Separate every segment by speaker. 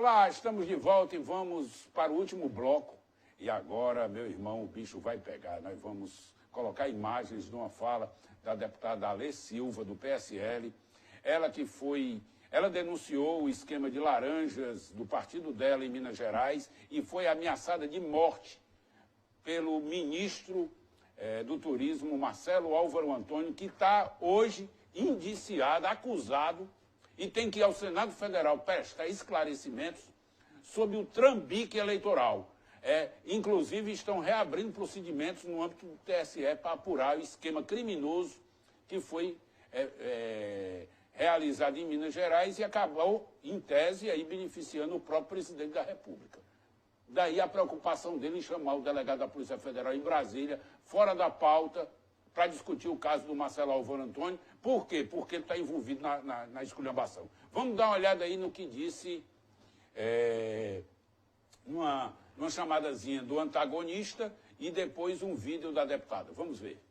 Speaker 1: Olá, estamos de volta e vamos para o último bloco. E agora, meu irmão, o bicho vai pegar. Nós vamos colocar imagens de uma fala da deputada Alê Silva, do PSL. Ela denunciou o esquema de laranjas do partido dela em Minas Gerais e foi ameaçada de morte pelo ministro do Turismo, Marcelo Álvaro Antônio, que está hoje indiciado, acusado, e tem que ir ao Senado Federal prestar esclarecimentos sobre o trambique eleitoral. Inclusive, estão reabrindo procedimentos no âmbito do TSE para apurar o esquema criminoso que foi realizado em Minas Gerais e acabou, em tese, aí, beneficiando o próprio presidente da República. Daí a preocupação dele em chamar o delegado da Polícia Federal em Brasília, fora da pauta, para discutir o caso do Marcelo Álvaro Antônio. Por quê? Porque ele está envolvido na esculhambação. Vamos dar uma olhada aí no que disse numa chamadazinha do antagonista e depois um vídeo da deputada. Vamos ver.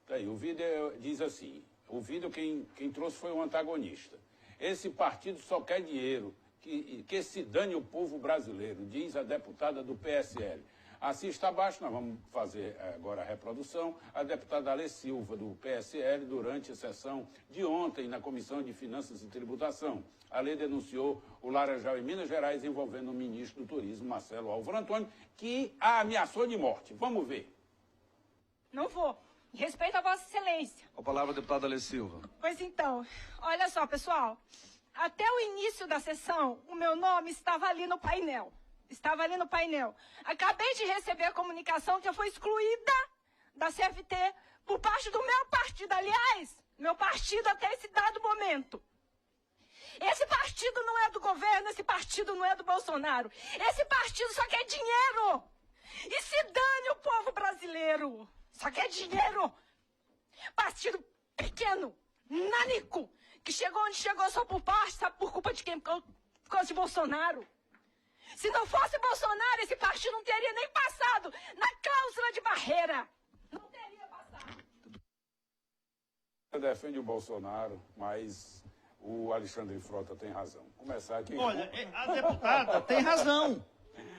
Speaker 1: Tá aí, o vídeo diz assim, o vídeo quem trouxe foi o antagonista. Esse partido só quer dinheiro, que se dane o povo brasileiro, diz a deputada do PSL. Assista abaixo, nós vamos fazer agora a reprodução. A deputada Alê Silva, do PSL, durante a sessão de ontem na Comissão de Finanças e Tributação. A lei denunciou o laranjal em Minas Gerais envolvendo o ministro do Turismo, Marcelo Álvaro Antônio, que a ameaçou de morte. Vamos ver.
Speaker 2: Não vou. Respeito a Vossa Excelência.
Speaker 3: Com a palavra, deputada Alê Silva.
Speaker 2: Pois então, olha só, pessoal. Até o início da sessão, o meu nome estava ali no painel. Acabei de receber a comunicação que eu fui excluída da CFT por parte do meu partido. Aliás, meu partido até esse dado momento. Esse partido não é do governo, esse partido não é do Bolsonaro. Esse partido só quer dinheiro. E se dane o povo brasileiro. Só quer dinheiro. Partido pequeno, nanico, que chegou onde chegou só por parte, sabe por culpa de quem? Por causa de Bolsonaro. Se não fosse Bolsonaro, esse partido não teria nem passado na cláusula de barreira. Não teria passado.
Speaker 1: Eu defendo o Bolsonaro, mas o Alexandre Frota tem razão. Começar aqui.
Speaker 4: Olha, a deputada tem razão.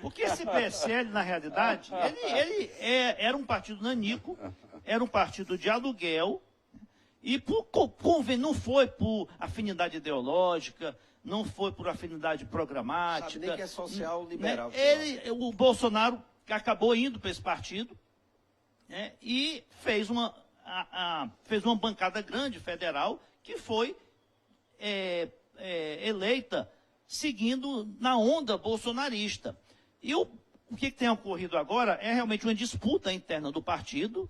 Speaker 4: Porque esse PSL, na realidade, ele era um partido nanico, era um partido de aluguel, e não foi por afinidade ideológica, não foi por afinidade programática.
Speaker 3: Sabe nem que é social liberal.
Speaker 4: Né? O Bolsonaro acabou indo para esse partido, né, e fez uma bancada grande federal que foi eleita seguindo na onda bolsonarista. E o que tem ocorrido agora é realmente uma disputa interna do partido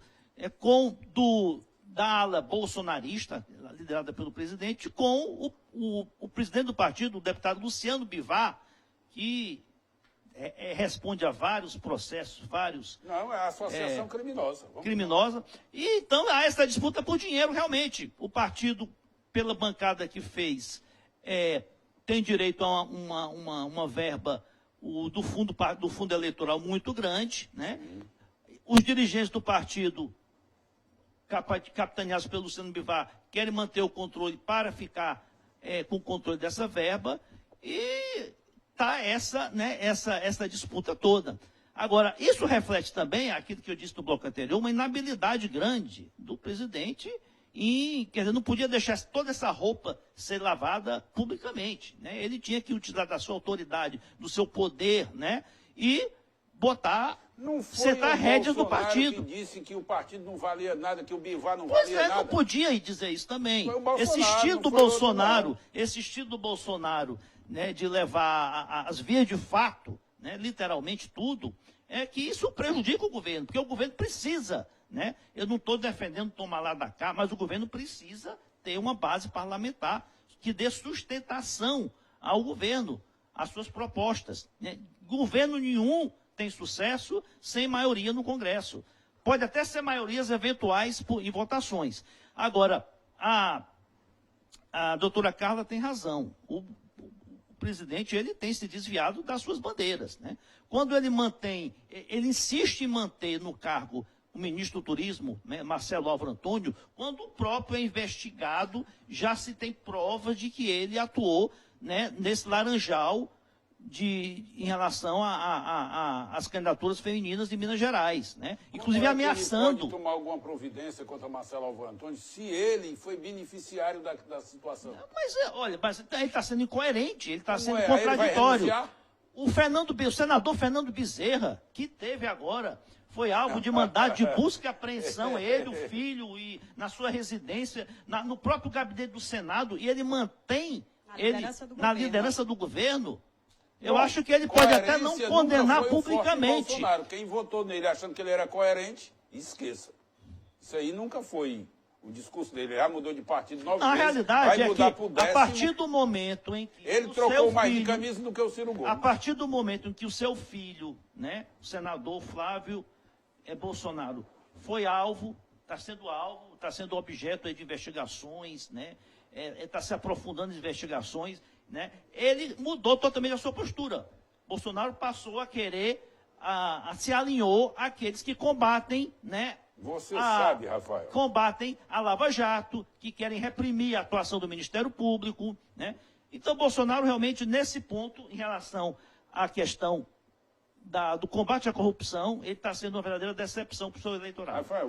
Speaker 4: da ala bolsonarista, liderada pelo presidente, com o presidente do partido, o deputado Luciano Bivar, que responde a vários processos,
Speaker 1: Não, é associação criminosa.
Speaker 4: Criminosa. E então há essa disputa por dinheiro, realmente. O partido, pela bancada que fez, tem direito a uma verba do fundo eleitoral muito grande, né? Os dirigentes do partido, capitaneados pelo Luciano Bivar, querem manter o controle para ficar com o controle dessa verba, e está essa disputa toda. Agora, isso reflete também aquilo que eu disse no bloco anterior, uma inabilidade grande do presidente quer dizer, não podia deixar toda essa roupa ser lavada publicamente, né? Ele tinha que utilizar da sua autoridade, do seu poder, né? E sentar rédeas do partido.
Speaker 1: Que disse que o partido não valia nada, que o Bivar não valia nada.
Speaker 4: Não podia dizer isso também. Esse estilo do Bolsonaro, né, de levar as vias de fato, né, literalmente tudo, que isso prejudica o governo, porque o governo precisa, né? Eu não estou defendendo tomar lá da cá, mas o governo precisa ter uma base parlamentar que dê sustentação ao governo, às suas propostas, né? Governo nenhum tem sucesso sem maioria no Congresso. Pode até ser maiorias eventuais em votações. Agora, a doutora Carla tem razão. O presidente, ele tem se desviado das suas bandeiras, né? Quando ele insiste em manter no cargo o ministro do Turismo, né, Marcelo Álvaro Antônio, quando o próprio é investigado, já se tem provas de que ele atuou né, nesse laranjal em relação às candidaturas femininas de Minas Gerais, né? Inclusive ameaçando.
Speaker 1: Ele pode tomar alguma providência contra Marcelo Alvaro Antônio se ele foi beneficiário da situação?
Speaker 4: Mas, olha, ele está sendo incoerente, ele está sendo contraditório. O senador Fernando Bezerra, que teve agora, foi alvo de mandado de busca e apreensão, ele, o filho, e na sua residência, no próprio gabinete do Senado, e ele mantém na liderança do governo. Eu acho que ele pode até não condenar publicamente.
Speaker 1: Quem votou nele achando que ele era coerente, esqueça. Isso aí nunca foi o discurso dele. Ele já mudou de partido 9 vezes.
Speaker 4: A realidade é que,
Speaker 1: a
Speaker 4: partir do momento em que
Speaker 1: ele trocou mais de camisa do que o Ciro Gomes.
Speaker 4: A partir do momento em que o seu filho, né, o senador Flávio Bolsonaro, foi alvo, está sendo objeto de investigações, né, está se aprofundando em investigações, né, ele mudou totalmente a sua postura. Bolsonaro passou a querer, se alinhou àqueles que combatem, né,
Speaker 1: você sabe, Rafael,
Speaker 4: combatem a Lava Jato, que querem reprimir a atuação do Ministério Público, né? Então, Bolsonaro realmente, nesse ponto, em relação à questão do combate à corrupção, ele está sendo uma verdadeira decepção para o seu eleitorado.
Speaker 1: Rafael,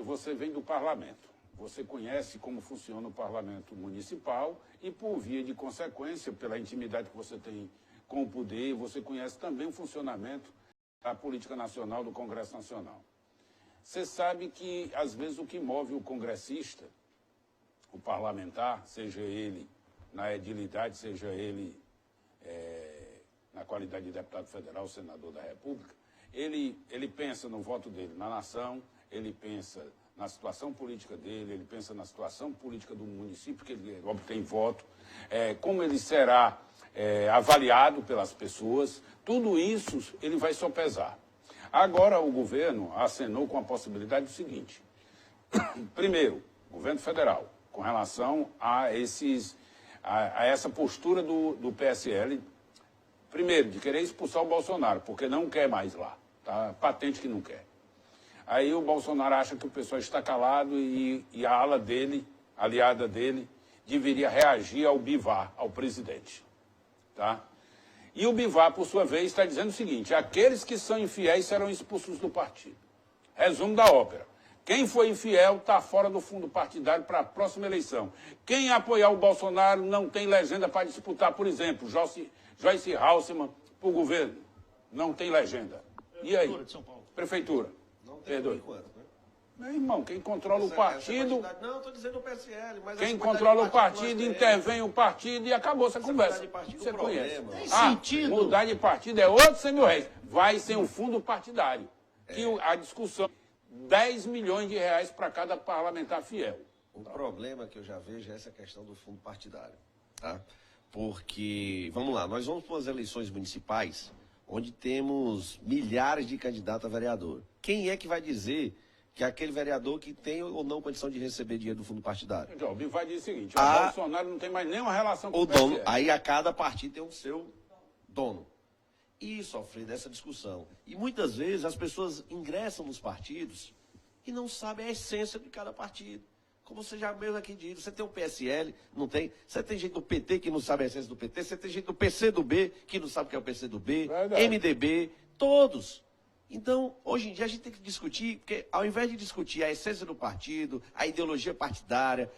Speaker 1: você vem do parlamento. Você conhece como funciona o parlamento municipal e, por via de consequência, pela intimidade que você tem com o poder, você conhece também o funcionamento da política nacional, do Congresso Nacional. Você sabe que, às vezes, o que move o congressista, o parlamentar, seja ele na edilidade, seja ele na qualidade de deputado federal, senador da República, ele pensa no voto dele na nação, ele pensa na situação política dele, ele pensa na situação política do município que ele obtém voto, como ele será avaliado pelas pessoas, tudo isso ele vai sopesar. Agora o governo acenou com a possibilidade do seguinte. Primeiro, o governo federal, com relação a essa postura do PSL, primeiro, de querer expulsar o Bolsonaro, porque não quer mais lá. Tá patente que não quer. Aí o Bolsonaro acha que o pessoal está calado e a ala dele, aliada dele, deveria reagir ao Bivar, ao presidente. Tá? E o Bivar, por sua vez, está dizendo o seguinte: aqueles que são infiéis serão expulsos do partido. Resumo da ópera. Quem foi infiel está fora do fundo partidário para a próxima eleição. Quem apoiar o Bolsonaro não tem legenda para disputar, por exemplo, Joyce Halsemann para o governo. Não tem legenda. E aí? Prefeitura.
Speaker 5: Não tem por enquanto, né?
Speaker 1: Meu irmão, quem controla o partido...
Speaker 5: Não, estou dizendo o PSL, mas...
Speaker 1: Quem controla o partido, intervém o partido e acabou essa conversa. Você conhece.
Speaker 4: Tem sentido.
Speaker 1: Mudar de partido é outro 100 mil reais. Vai ser um fundo partidário. Que a discussão... 10 milhões de reais para cada parlamentar fiel.
Speaker 5: O problema que eu já vejo é essa questão do fundo partidário. Tá? Porque, vamos lá, nós vamos para as eleições municipais, onde temos milhares de candidatos a vereador. Quem é que vai dizer que é aquele vereador que tem ou não condição de receber dinheiro do fundo partidário?
Speaker 1: Então, o Bivar diz o seguinte: o Bolsonaro não tem mais nenhuma relação com o
Speaker 5: dono.
Speaker 1: PSL.
Speaker 5: Aí a cada partido tem o seu dono. E sofrer dessa discussão. E muitas vezes as pessoas ingressam nos partidos e não sabem a essência de cada partido. Como você já mesmo aqui disse, você tem o PSL, não tem. Você tem gente do PT que não sabe a essência do PT, você tem gente do PCdoB que não sabe o que é o PCdoB, MDB, todos. Então, hoje em dia a gente tem que discutir, porque ao invés de discutir a essência do partido, a ideologia partidária,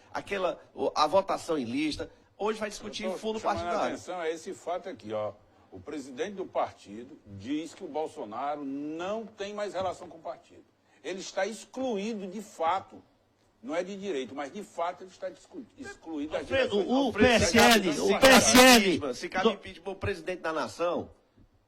Speaker 5: a votação em lista, hoje vai discutir fundo partidário.
Speaker 1: Atenção a esse fato aqui, ó. O presidente do partido diz que o Bolsonaro não tem mais relação com o partido. Ele está excluído de fato. Não é de direito, mas de fato ele está excluído da direção.
Speaker 4: O PSL...
Speaker 5: Se cabe impeachment o presidente da nação,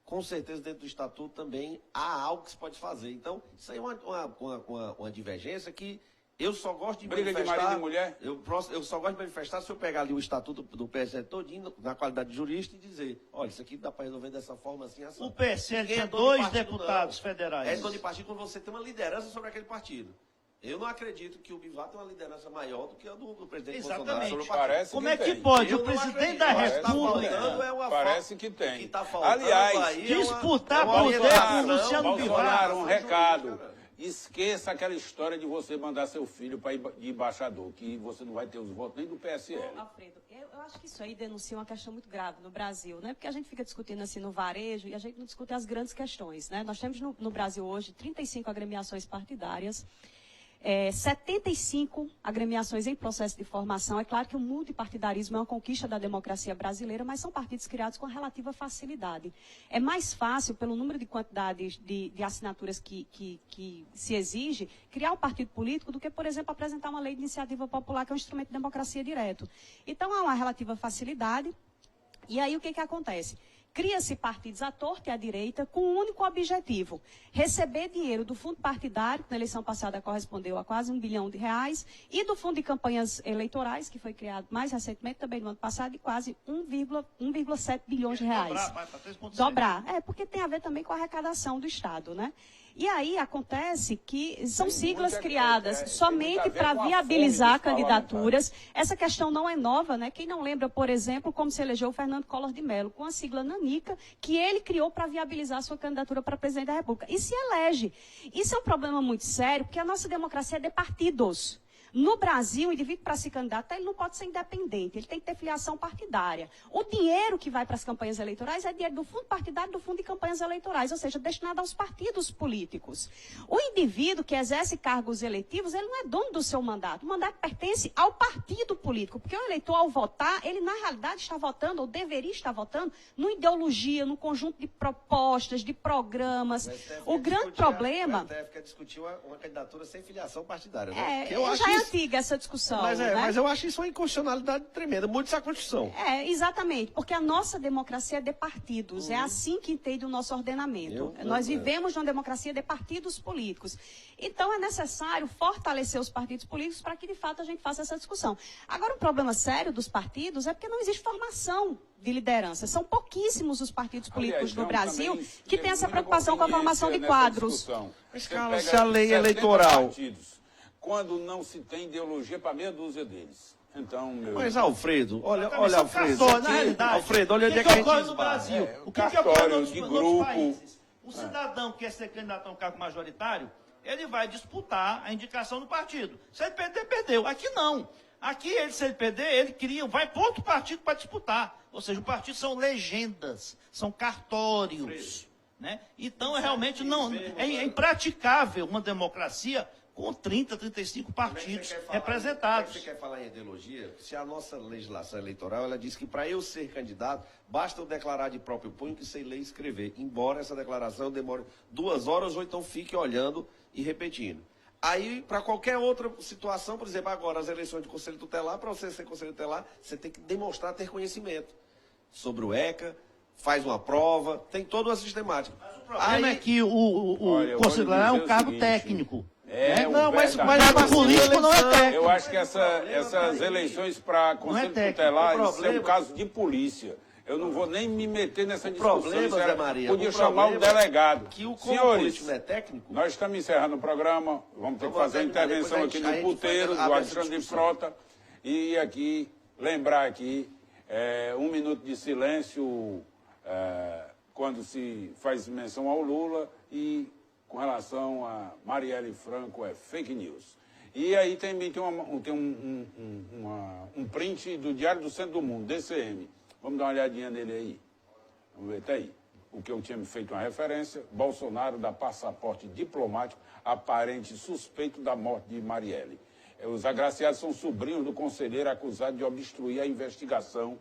Speaker 5: com certeza dentro do estatuto também há algo que se pode fazer. Então, isso aí é uma divergência que... Eu só gosto de manifestar...
Speaker 1: Briga de marido e mulher?
Speaker 5: Eu só gosto de manifestar se eu pegar ali o estatuto do PSL todinho, na qualidade de jurista, e dizer, olha, isso aqui dá para resolver dessa forma assim, assim.
Speaker 4: O PSL tinha 2 deputados federais.
Speaker 5: É dono de partido quando você tem uma liderança sobre aquele partido. Eu não acredito que o Bivar tem uma liderança maior do que a do presidente Bolsonaro sobre o partido.
Speaker 4: Como é que pode o presidente da República...
Speaker 1: Parece que tem.
Speaker 5: Tá
Speaker 1: Aliás,
Speaker 4: disputar poder com o Luciano Bivar.
Speaker 1: Um recado. esqueça aquela história de você mandar seu filho para ir de embaixador, que você não vai ter os votos nem do PSL.
Speaker 6: Alfredo, eu acho que isso aí denuncia uma questão muito grave no Brasil, né? Porque a gente fica discutindo assim no varejo e a gente não discute as grandes questões, né? Nós temos no Brasil hoje 35 agremiações partidárias, 75 agremiações em processo de formação. É claro que o multipartidarismo é uma conquista da democracia brasileira, mas são partidos criados com relativa facilidade. É mais fácil, pelo número de quantidades de assinaturas que se exige, criar um partido político do que, por exemplo, apresentar uma lei de iniciativa popular, que é um instrumento de democracia direto. Então, há uma relativa facilidade. E aí, o que acontece? Cria-se partidos à torta e à direita com um único objetivo: receber dinheiro do fundo partidário, que na eleição passada correspondeu a quase R$1 bilhão, e do fundo de campanhas eleitorais, que foi criado mais recentemente, também no ano passado, de quase 1,7 bilhões de reais. Dobrar. Porque tem a ver também com a arrecadação do Estado, né? E aí acontece que são siglas criadas somente para viabilizar candidaturas. Essa questão não é nova, né? Quem não lembra, por exemplo, como se elegeu o Fernando Collor de Mello, com a sigla Nanica, que ele criou para viabilizar a sua candidatura para presidente da República. E se elege. Isso é um problema muito sério, porque a nossa democracia é de partidos. No Brasil, o indivíduo, para se candidatar, ele não pode ser independente, ele tem que ter filiação partidária. O dinheiro que vai para as campanhas eleitorais é dinheiro do fundo partidário, do fundo de campanhas eleitorais, ou seja, destinado aos partidos políticos. O indivíduo que exerce cargos eletivos, ele não é dono do seu mandato. O mandato pertence ao partido político, porque o eleitor, ao votar, ele na realidade está votando, ou deveria estar votando, numa ideologia, num conjunto de propostas, de programas. O grande problema...
Speaker 5: O STF quer discutir uma candidatura sem filiação partidária, né?
Speaker 6: Antiga essa discussão.
Speaker 5: Mas eu acho isso uma inconstitucionalidade tremenda, muito essa Constituição.
Speaker 6: Exatamente, porque a nossa democracia é de partidos, é assim que entende o nosso ordenamento. Nós vivemos numa democracia de partidos políticos. Então é necessário fortalecer os partidos políticos para que de fato a gente faça essa discussão. Agora, um problema sério dos partidos é porque não existe formação de liderança. São pouquíssimos os partidos políticos no Brasil que têm essa preocupação com a formação de quadros.
Speaker 5: Mas cala-se a lei eleitoral.
Speaker 1: Quando não se tem ideologia para meia dúzia deles. Então,
Speaker 5: Mas, Alfredo, olha, Alfredo.
Speaker 4: Na realidade,
Speaker 5: Alfredo, olha onde é que a gente
Speaker 4: ocorre no Brasil. O que ocorre nos países? O cidadão que quer ser candidato a um cargo majoritário, ele vai disputar a indicação do partido. Se ele perder, perdeu. Aqui não. Aqui, se ele perder, ele vai para outro partido para disputar. Ou seja, os partidos são legendas, são cartórios. Né? Então, realmente, é impraticável uma democracia com 30, 35 partidos representados.
Speaker 5: Você quer falar em ideologia? Se a nossa legislação eleitoral, ela diz que para eu ser candidato, basta eu declarar de próprio punho que sei ler e escrever, embora essa declaração demore 2 horas ou então fique olhando e repetindo. Aí, para qualquer outra situação, por exemplo, agora as eleições de conselho tutelar, para você ser conselho tutelar, você tem que demonstrar ter conhecimento sobre o ECA, faz uma prova, tem toda uma sistemática.
Speaker 4: Mas o problema é que o conselho tutelar é um cargo técnico.
Speaker 5: Mas
Speaker 4: político não é técnico.
Speaker 1: Eu acho que essas eleições para conselho tutelar é um caso de polícia. Eu não vou nem me meter nessa discussão.
Speaker 5: Zé Maria,
Speaker 1: podia chamar o delegado.
Speaker 5: Senhores, não é técnico?
Speaker 1: Nós estamos encerrando o programa. Vamos ter que fazer a intervenção aqui no puteiro do Alexandre Frota. E aqui, lembrar aqui, 1 minuto de silêncio quando se faz menção ao Lula e com relação a Marielle Franco é fake news. E aí também tem um print do Diário do Centro do Mundo, DCM. Vamos dar uma olhadinha nele aí. Vamos ver, tá aí. O que eu tinha feito uma referência, Bolsonaro dá passaporte diplomático a parente suspeito da morte de Marielle. Os agraciados são sobrinhos do conselheiro acusado de obstruir a investigação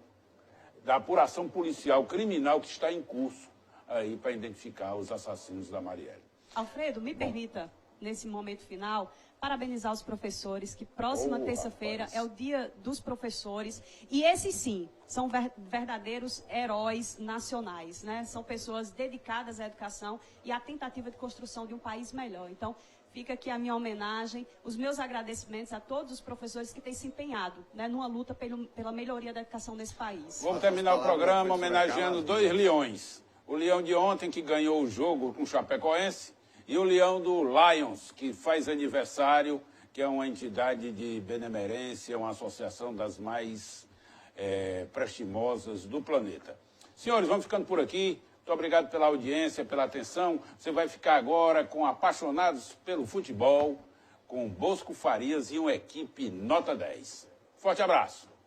Speaker 1: da apuração policial criminal que está em curso aí para identificar os assassinos da Marielle.
Speaker 6: Alfredo, me permita, nesse momento final, parabenizar os professores, que próxima terça-feira é o Dia dos Professores. E esses, sim, são verdadeiros heróis nacionais, né? São pessoas dedicadas à educação e à tentativa de construção de um país melhor. Então, fica aqui a minha homenagem, os meus agradecimentos a todos os professores que têm se empenhado, né, numa luta pela melhoria da educação nesse país.
Speaker 1: Vamos terminar o programa homenageando 2 leões. O leão de ontem, que ganhou o jogo com o Chapecoense, e o leão do Lions, que faz aniversário, que é uma entidade de benemerência, uma associação das mais prestimosas do planeta. Senhores, vamos ficando por aqui. Muito obrigado pela audiência, pela atenção. Você vai ficar agora com Apaixonados pelo Futebol, com Bosco Farias e uma equipe nota 10. Forte abraço.